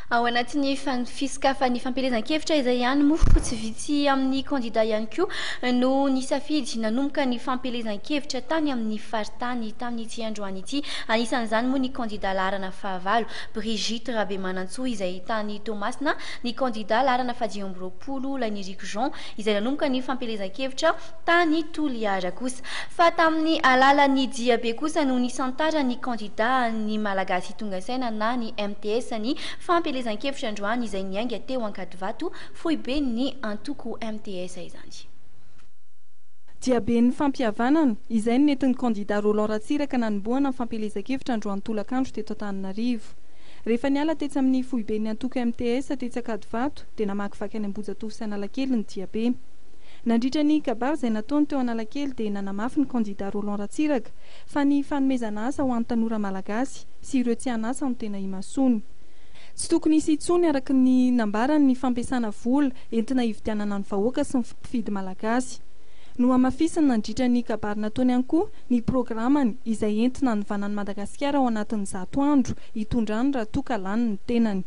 Ao anatin'ny fisokafan'ny fampielezan-kevitra izay ihany moa tsy vitsy amin'ny kandidà ihany koa no nisafidy nanomboka ny fampielezan-kevitra tany amin'ny faritany tamin'ity androany ity. Anisan'izany moa ny kandidà larana fahavalo Brigitte Rabemanantsoa izay tany Tomasina, ny kandidà larana fahadimy-roapolo Lainiriky Jean izay nanomboka ny fampielezan-kevitra tany Toliara kosa. Fa tamin'ny alalan'ny diabe kosa no nisantara ny kandidà ny malagasy tonga saina na ny MTS ny fampielezan-kevitra androany izay niainga teo Ankadivato foi be ny antoko MTS izany. Diaben'ny Fampihavanana izay nentin'ny kandidà Roland Ratsiraka nanombohana ny fampielezan-kevitra androany tolakandro teto Antananarivo. Rehefa niala tetsy amin'ny foi be ny antoko MTS tetsy Ankadivato dia namakivaky any Tetsy Analakely ny diabe. Nandritra ny kabary izay nataony teo Analakely dia nanamafy ny kandidà Roland Ratsiraka fa ny fanomezana asa ho an'ny tanora malagasy sy ireo tsy hanasa no tena imasony. Tsy tokony hisy intsony araka ny nambarany ny fampiasana vola entina hividianana ny vahoaka sy ny mpifidy malagasy. No amafisany nandritra ny kabary nataony ihany koa ny programany izay entina hanovanan'i Madagasikara ao anatin'ny 100 andro hitondrany raha toa ka lany ny tenany.